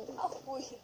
Apoy.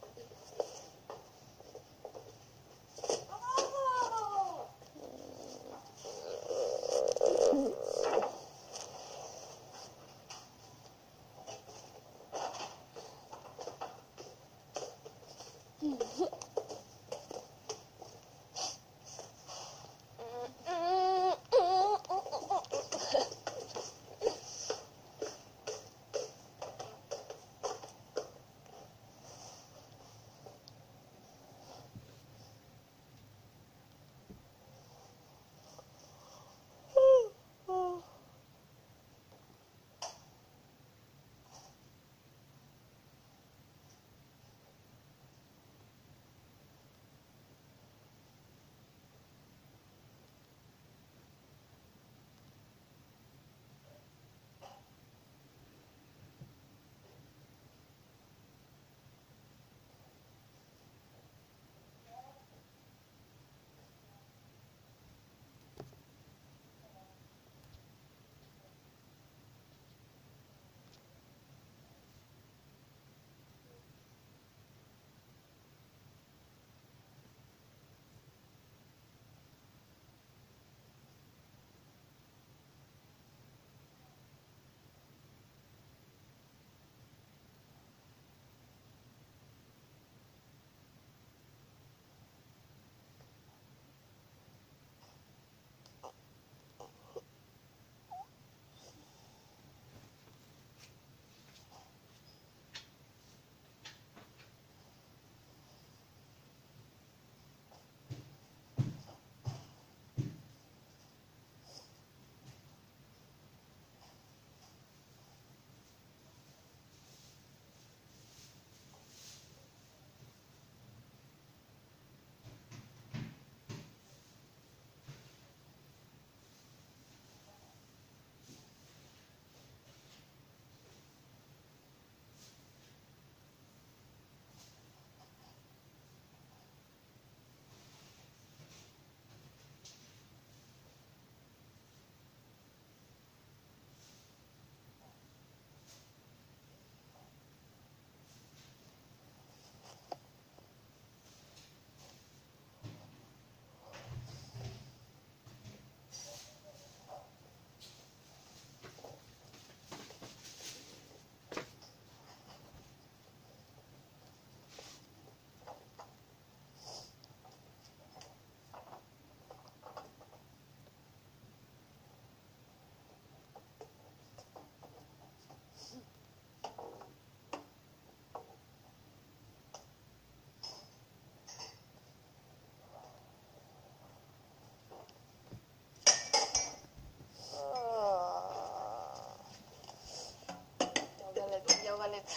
Galit.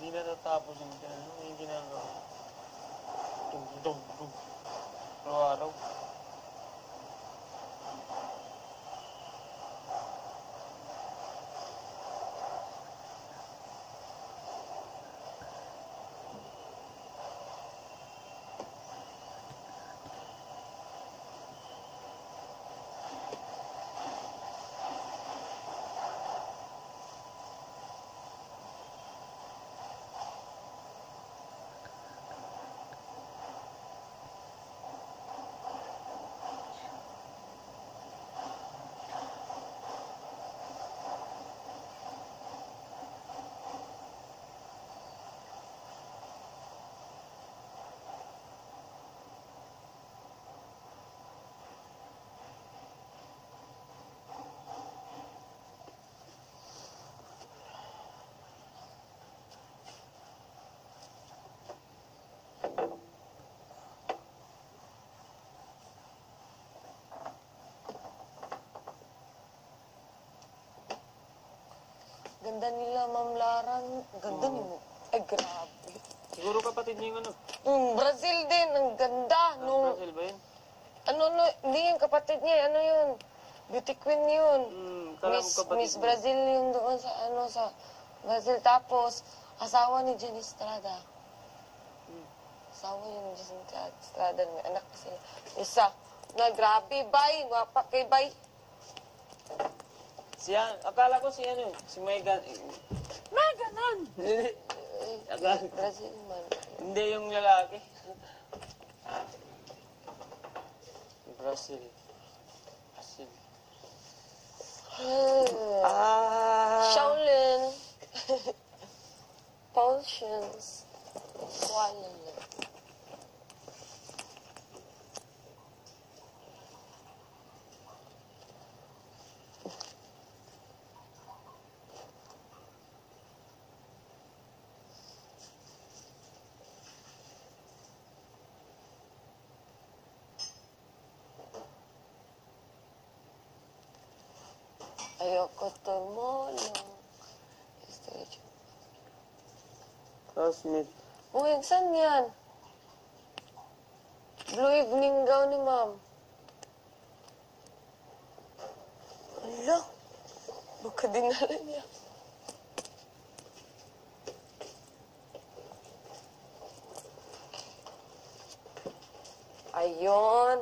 Hindi natatapos yung ginagawa. Tung. Araw-araw. Ganda nila, Ma'am Lara. Ganda ni mo. Ay, grabe. Siguro kapatid niya yung ano? Brazil din. Ang ganda. Brazil ba yun? Hindi yung kapatid niya, ano yun? Beauty queen yun. Kala ko Miss, kapatid Miss mo. Brazil yung doon sa, sa Brazil. Tapos, asawa ni Jenny Estrada. Asawa yun ni Jenny Estrada. May anak pa sila. Isa. Na grabe, bay. Wapa kay bay. Siya, akala ko si ano, si Megan. Meganon! Akala ko. Brazil man. Hindi yung lalaki. Brazil. Brazil. Shaolin. Potions. Shaolin. Ayoko tumulong. Classmate. Uy, saan yan? Blue evening gown ni ma'am. Ala, baka dinala niya. Ayun.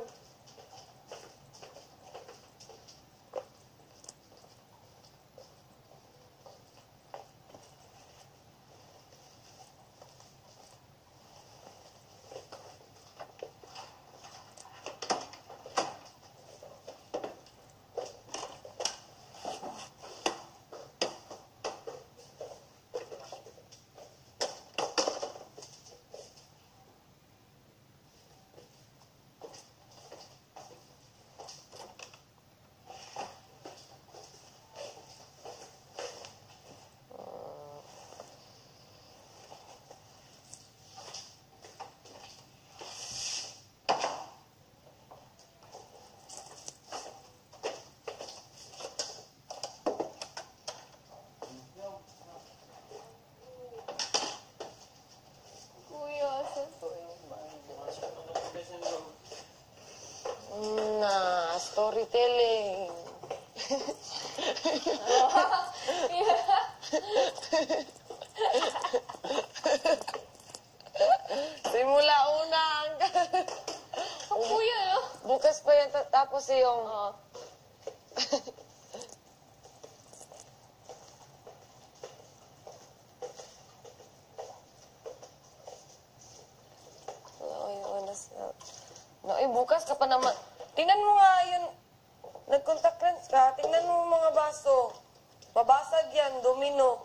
Kuya, saan po yung storytelling. Simula una hanggang... Kuya, no? Bukas pa yan, tapos yung... bukas ka pa naman. Tingnan mo nga yun. Nag-contact lens ka. Tingnan mo yung mga baso. Babasag yan, domino.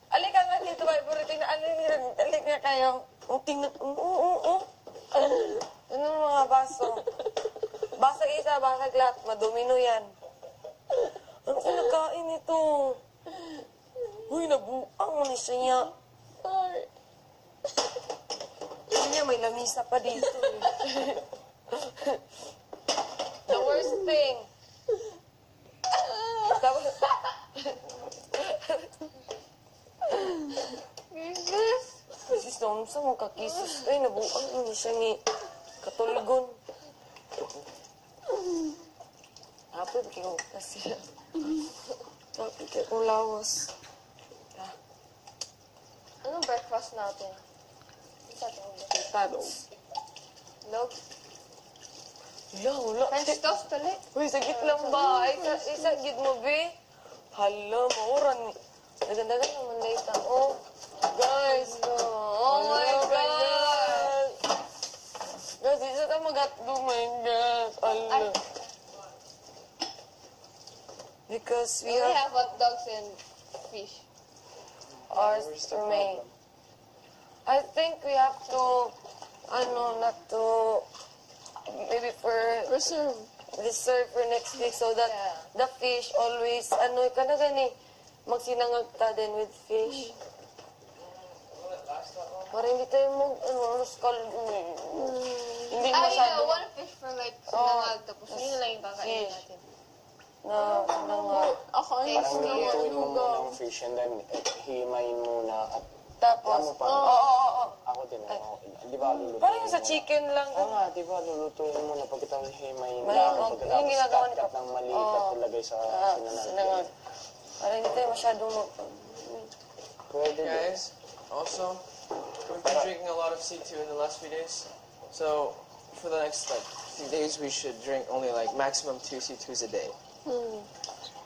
Alika nga dito, Viber. Alik nga kayo. Tingnan. Tingnan mo mga baso. Basag isa, basag lahat. Madomino yan. Ano kinakain ito? Uy, nabuang mo siya. Sorry. Hindi niya, may lamisa pa dito. The worst thing. Jesus. Sis, naman sa mga kakisis. Ay, nabuang mo siya ni Katulgon. Apoy, bigyan ko kasi. Apoy, bigyan kong lawas. Anong breakfast natin? Isa ito. Tados. Log. Wala. French toast ulit. Uy, sagit lang ba? Isa, gid mo, be? Hala, mauran. Dagan-dagan naman na ita. Oh, guys. Oh my God. Guys, isa ta mag-atdo, my God. Hala. Because we We have have hot dogs and fish. ours remain. I think we have to, not to, maybe for Reserve. reserve for next week so that Yeah. the fish always, ka na gani, magsinangag ta din with fish. Para hindi tayo hindi masyado One fish for like sinangag. Tapos yun na lang yung kakainin fish. natin. na sinangag. Ako, Parang lutuin mo muna ng fish and then himayin muna at Tapos, Alam mo pa? oo. Ako din, ako. Di ba lulutuin Parang yung sa mo na? chicken lang. Oo nga, di ba lulutuin mo na pagkatapos himay May- lang, yung pagkatapos ginagawa ni cut-cut Papa. ng maliit at Oo. ilagay sa Sinangag. sinangag. Parang hindi tayo masyadong Pwede din. Guys, also, we've been drinking a lot of C2 in the last few days. So, for the next like few days, we should drink only like maximum 2 C2s a day.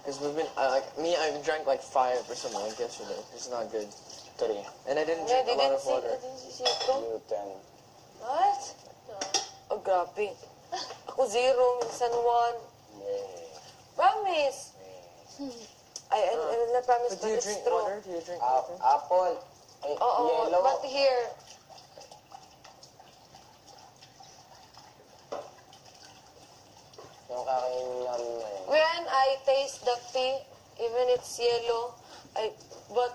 Because we've been like me, I drank like 5 or something like yesterday. It's not good, 3, and I didn't Yeah, drink a lot of I water. didn't see ito. you 10. What? Oh, grabe. Ako 0, minsan 1. Promise. I will not promise, But but do you it's drink true. water? Do you drink water? Apple. Ay, Oo, yellow. but here, Yung kakainin namin ngayon. when I taste the tea, even it's yellow, but,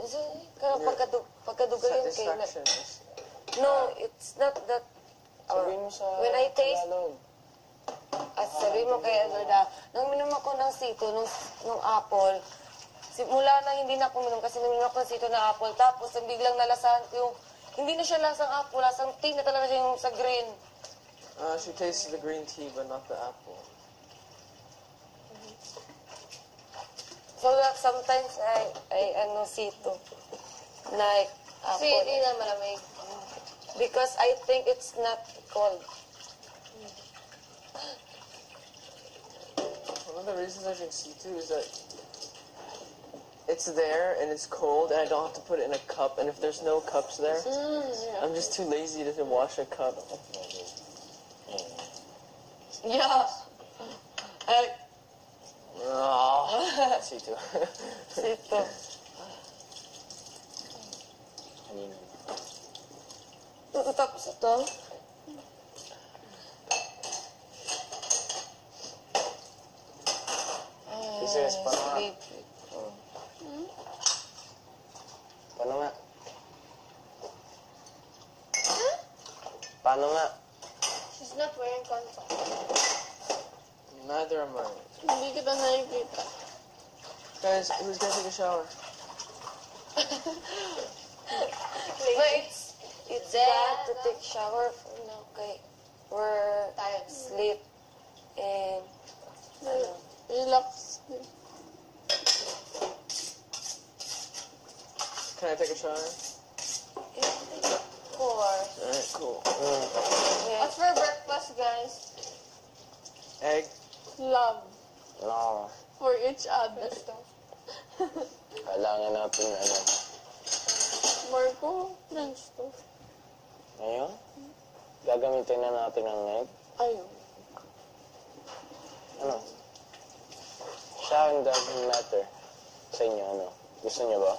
is it, kaya pagkaduga yun kay, Satisfaction is no, it's not that, Sabihin mo sa when I taste, Tagalog. at sabi mo kay Edwarda, nung minom ako ng sito, nung apple, simula na hindi na ako minom kasi minom ako ng sito na apple, tapos biglang nalasahan ko yung, hindi na siya lasang apple, lasang tea na talaga siya yung sa green. she tastes the green tea, but not the apple. So that sometimes I sito, like apple. Kasi hindi na malamig. Because I think it's not cold. One of the reasons I drink C2 is that it's there and it's cold and I don't have to put it in a cup. And if there's no cups there, I'm just too lazy to wash a cup. Yeah. Oh, C2. Sito. Kanina. Tapos ito, Sis, paano nga? sleep. Paano nga? Paano nga? She's not wearing contacts. Neither am I. Hindi kita nakikita. Guys, who's gonna take a shower? But it's bad to take shower for now, kay we're Tired. sleep and Relax. Can I take a shower? of course. Alright, cool. Yeah. What's for breakfast, guys? Egg. Love No. for each other. Kailangan natin ano. Marco, French toast. Ngayon? Gagamitin na natin ang egg. Ayun. Ano? Sa akin doesn't matter. Sa inyo, ano? Gusto niyo ba?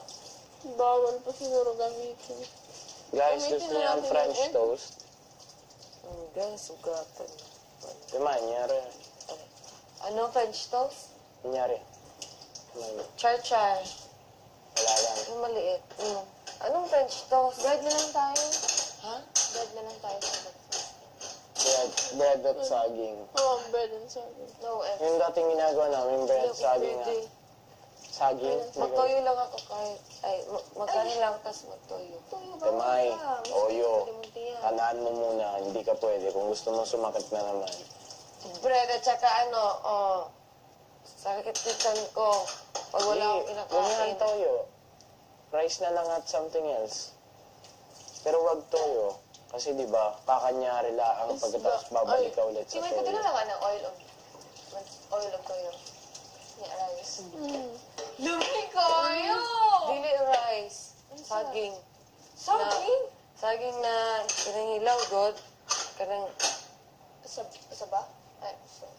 Bawal pa siguro gamitin. Guys, Gamitin gusto na niyo ang natin French yung egg. toast? Guys, sugatan. Diba, nyari. Ano, French toast? Nyari. May, Char-char. wala lang. Yung maliit. Anong French toast? Bread na lang tayo. Ha? Bread na lang tayo sa breakfast. Bread at saging. Oo, bread and saging. No egg. Yung dating ginagawa namin, bread at saging nga. Pwede. Saging. Magtoyo lang ako kahit, magkanin lang, tapos magtoyo. Temay, oyo. Limuntiya. Tandaan mo muna, hindi ka pwede. Kung gusto mo sumakit na naman. Bread at saka sakit titan ko pag wala akong Huwag nga kinakain. ang toyo. Rice na lang at something else. Pero wag toyo. Kasi di ba, kakanyari lang pagkatapos babalik ka ulit sa May kutin toyo. na lang ng oil of toyo. Yeah, rice. Lumi kayo! Dili rice. Saging. Saging? Saging na kanang hilaw, God. Kanang, Isa ba? Ay,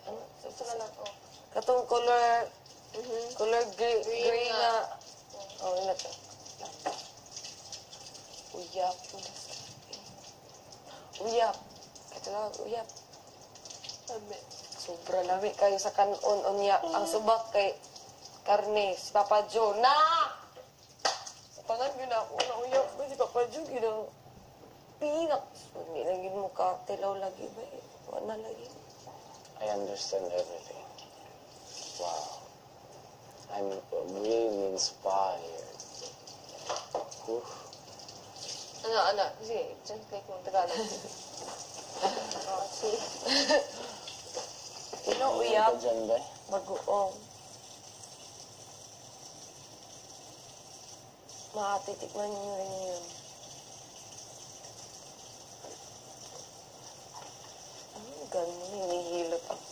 ano? isa na lang. Oh. Katong color gray na. Oh, ina to. Uyap. Uyap. Ito lang, uyap. Sabi. Sobra lami kayo sa kanon unya. Ang subak kay karne, si Papa Joe. Na! Pangan yun ako na uyap ko si Papa Joe. Ginang pinak. Hindi lang yun mo ka. Tilaw lagi ba eh. Wala lagi. I understand everything. Wow. I'm really inspired. Marco. Ano? Sige, translate mo Tagalog. Oh, sige. Sino Ano uyak? ka dyan, ba? Bagoong. Makatitikman niyo rin yun. Ganun, hinihilot ako.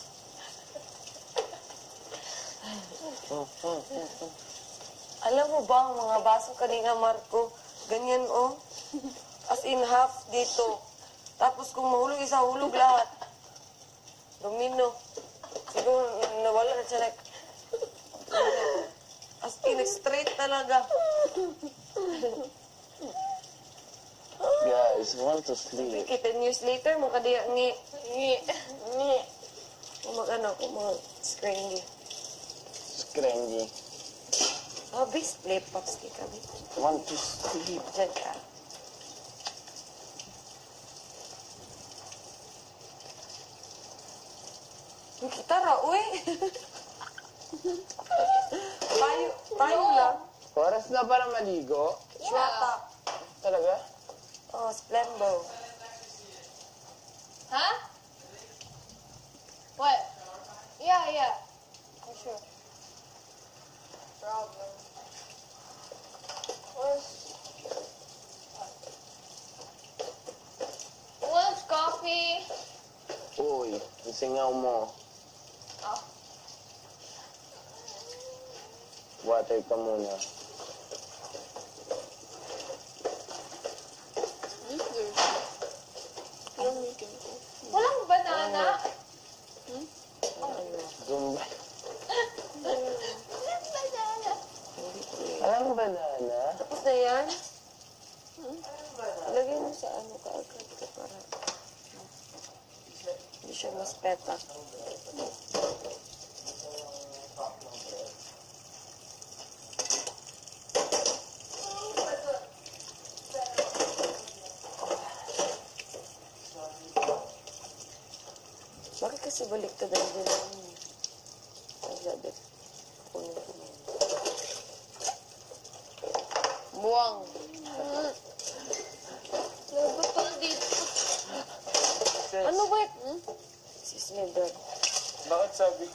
Alam mo ba, ang mga baso kanina, Marco, ganyan, oh. As in half dito. Tapos kung mahulog isa, hulog lahat. Domino. Siguro nawala na siya. As in, straight talaga. Guys, I want to sleep. Okay, 10 years later, makadiya ngi. Kung mag-ano, kung mag-screengy. Screngy. Bis, play pops kay kami. I want to sleep. Diyan ka. May kitara, uy. tayo lang. Oras na para maligo? Shwata. Talaga? Oh, Splembo. Huh? What? Yeah. For sure. Problem. What's coffee? Uy, ang singaw mo. Oh. Water ka muna. Walang banana? Zumba. Walang banana. Alam banana? Tapos na yan? Lagay mo sa ano kaagad ka para hindi siya mas peta. Bakit kasi baliktad ang dilang mo? Pagdabit. Punin ko mo. Buwang. Labot ko na dito. Ano ba? Sis me, bro. Bakit sabi,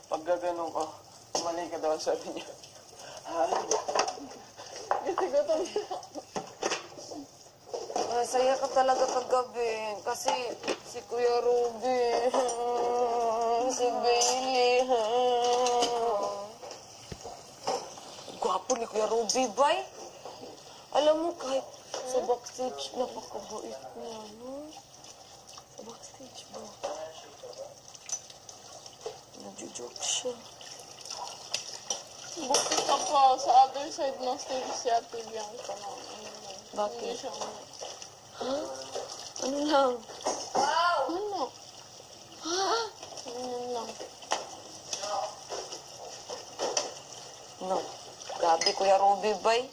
pag gaganong ka, mali ka daw, sabi niya. Masaya ka talaga kagabi. Kasi si Kuya Ruby, si Bailey. Gwapo ni Kuya Ruby, bay. Alam mo, kahit sa backstage, napakabait niya, no? Sa backstage ba? Nagjo-joke siya. Buti ka pa sa other side ng stage si Ate Bianca na. Bakit? Hindi siya Ha? Ano lang? Ano? Ha? Ganyan lang. No. Grabe, Kuya Ruby, bay.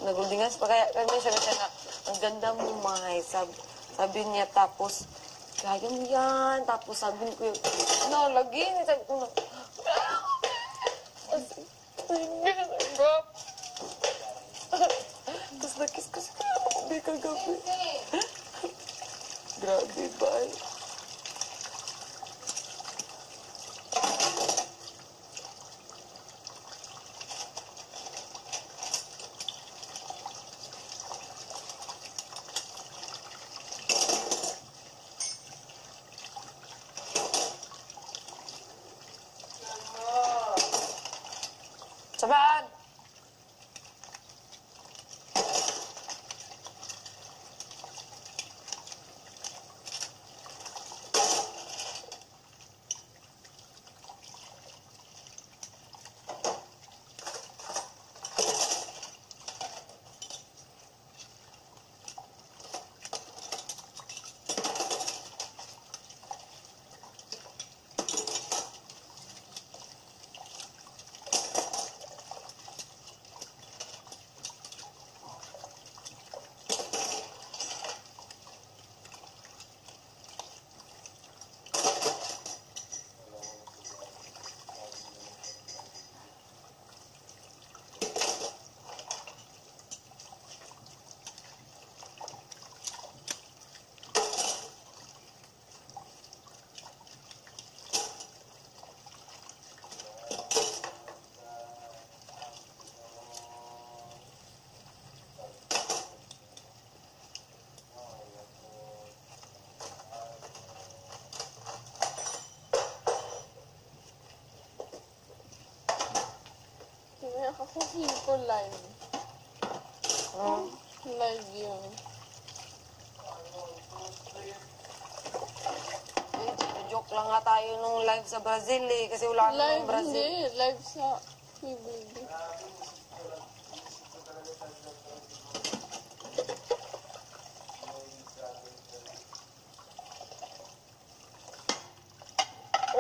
Naguldingas pa kaya kami siya na ang ganda mo, May. Sabi niya, tapos, kaya mo yan. Tapos sabi ko yung, no, lagi. Sabi ko na, tapos nakis ko si Kuya Ruby kagabi. Grabe, bay. Saban! ako live. Live yun. Joke lang nga tayo nung live sa Brazil eh. Kasi wala Live, namang Brazil. hindi. Live sa PBB.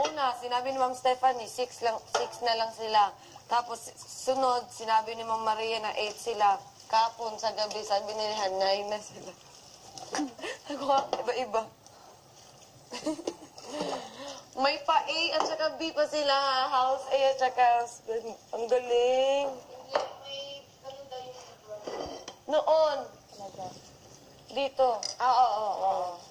Una, sinabi ni Ma'am Stephanie, 6 na lang sila. Tapos, sunod, sinabi ni Ma'am Maria na 8 sila. Kapon, sa gabi, sabi nila, 9 na sila. Ako, iba-iba. May pa A at saka B pa sila. House A at saka house B. Ang galing. Noon. Dito. Oo.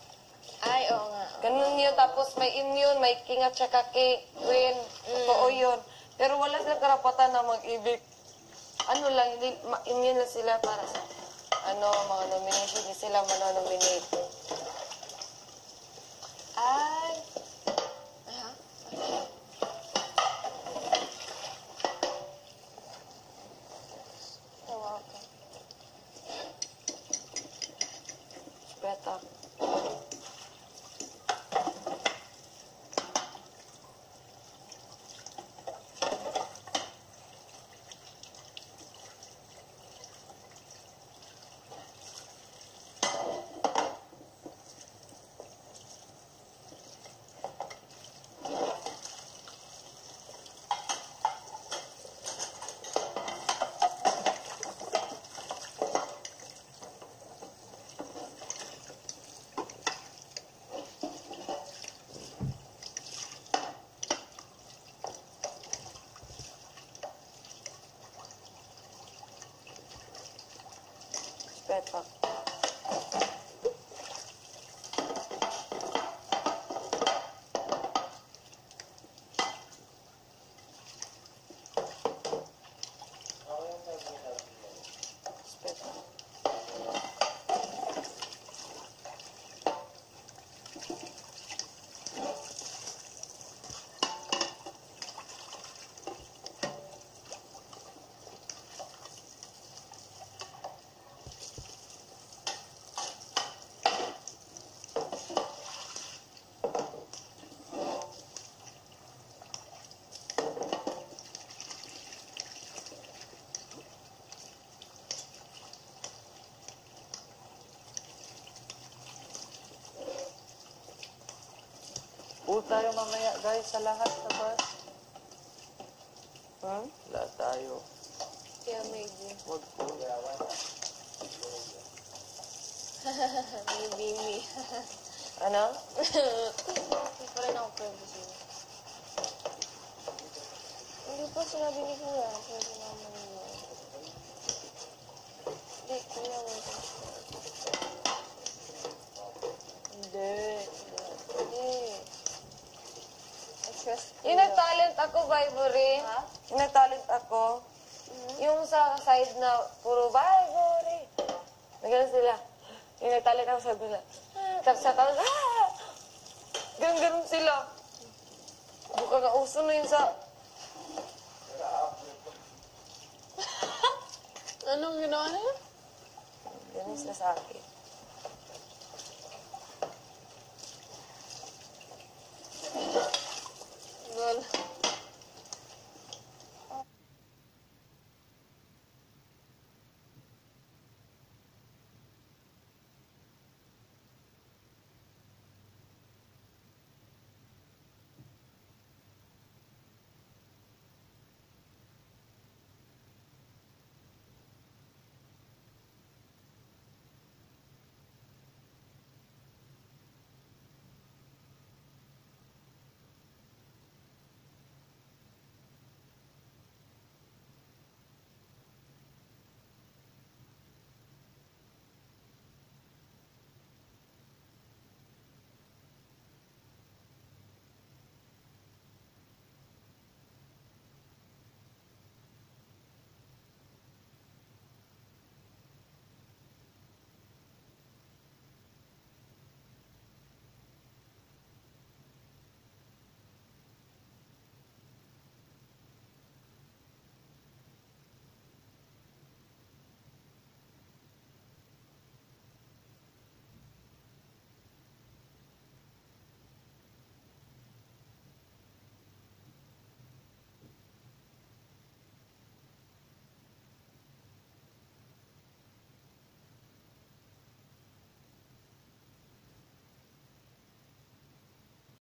Ay, oo nga. Ganun yun. Tapos may immune, may king at saka queen. Totoo yun. Pero wala sila karapatan na mag-ibig. Ano lang, immune na sila para sa mga nomination. Hindi sila manonominate. Ay. Tawa ka. Beta. Beta. Pool tayo mamaya, guys, sa lahat sa bus. Lahat tayo. Kaya maybe. Mag-pool. Maybe me. Ano? Hindi pa rin ako pwede siya. Hindi pa sinabi ni Kuya. Pwede naman yun. Hindi, Kuya. Hindi. Hindi. I trust Yung nag-talent ako, Vibory. Ha? Yung nag-talent ako. Yung sa side na puro Vibory. Nagano sila. Yung nag-talent ako, sabi nila. Tapos sa talent, ganun sila. Buka nga uso na yun sa... Anong ginawa niya? Ganun sila sa akin.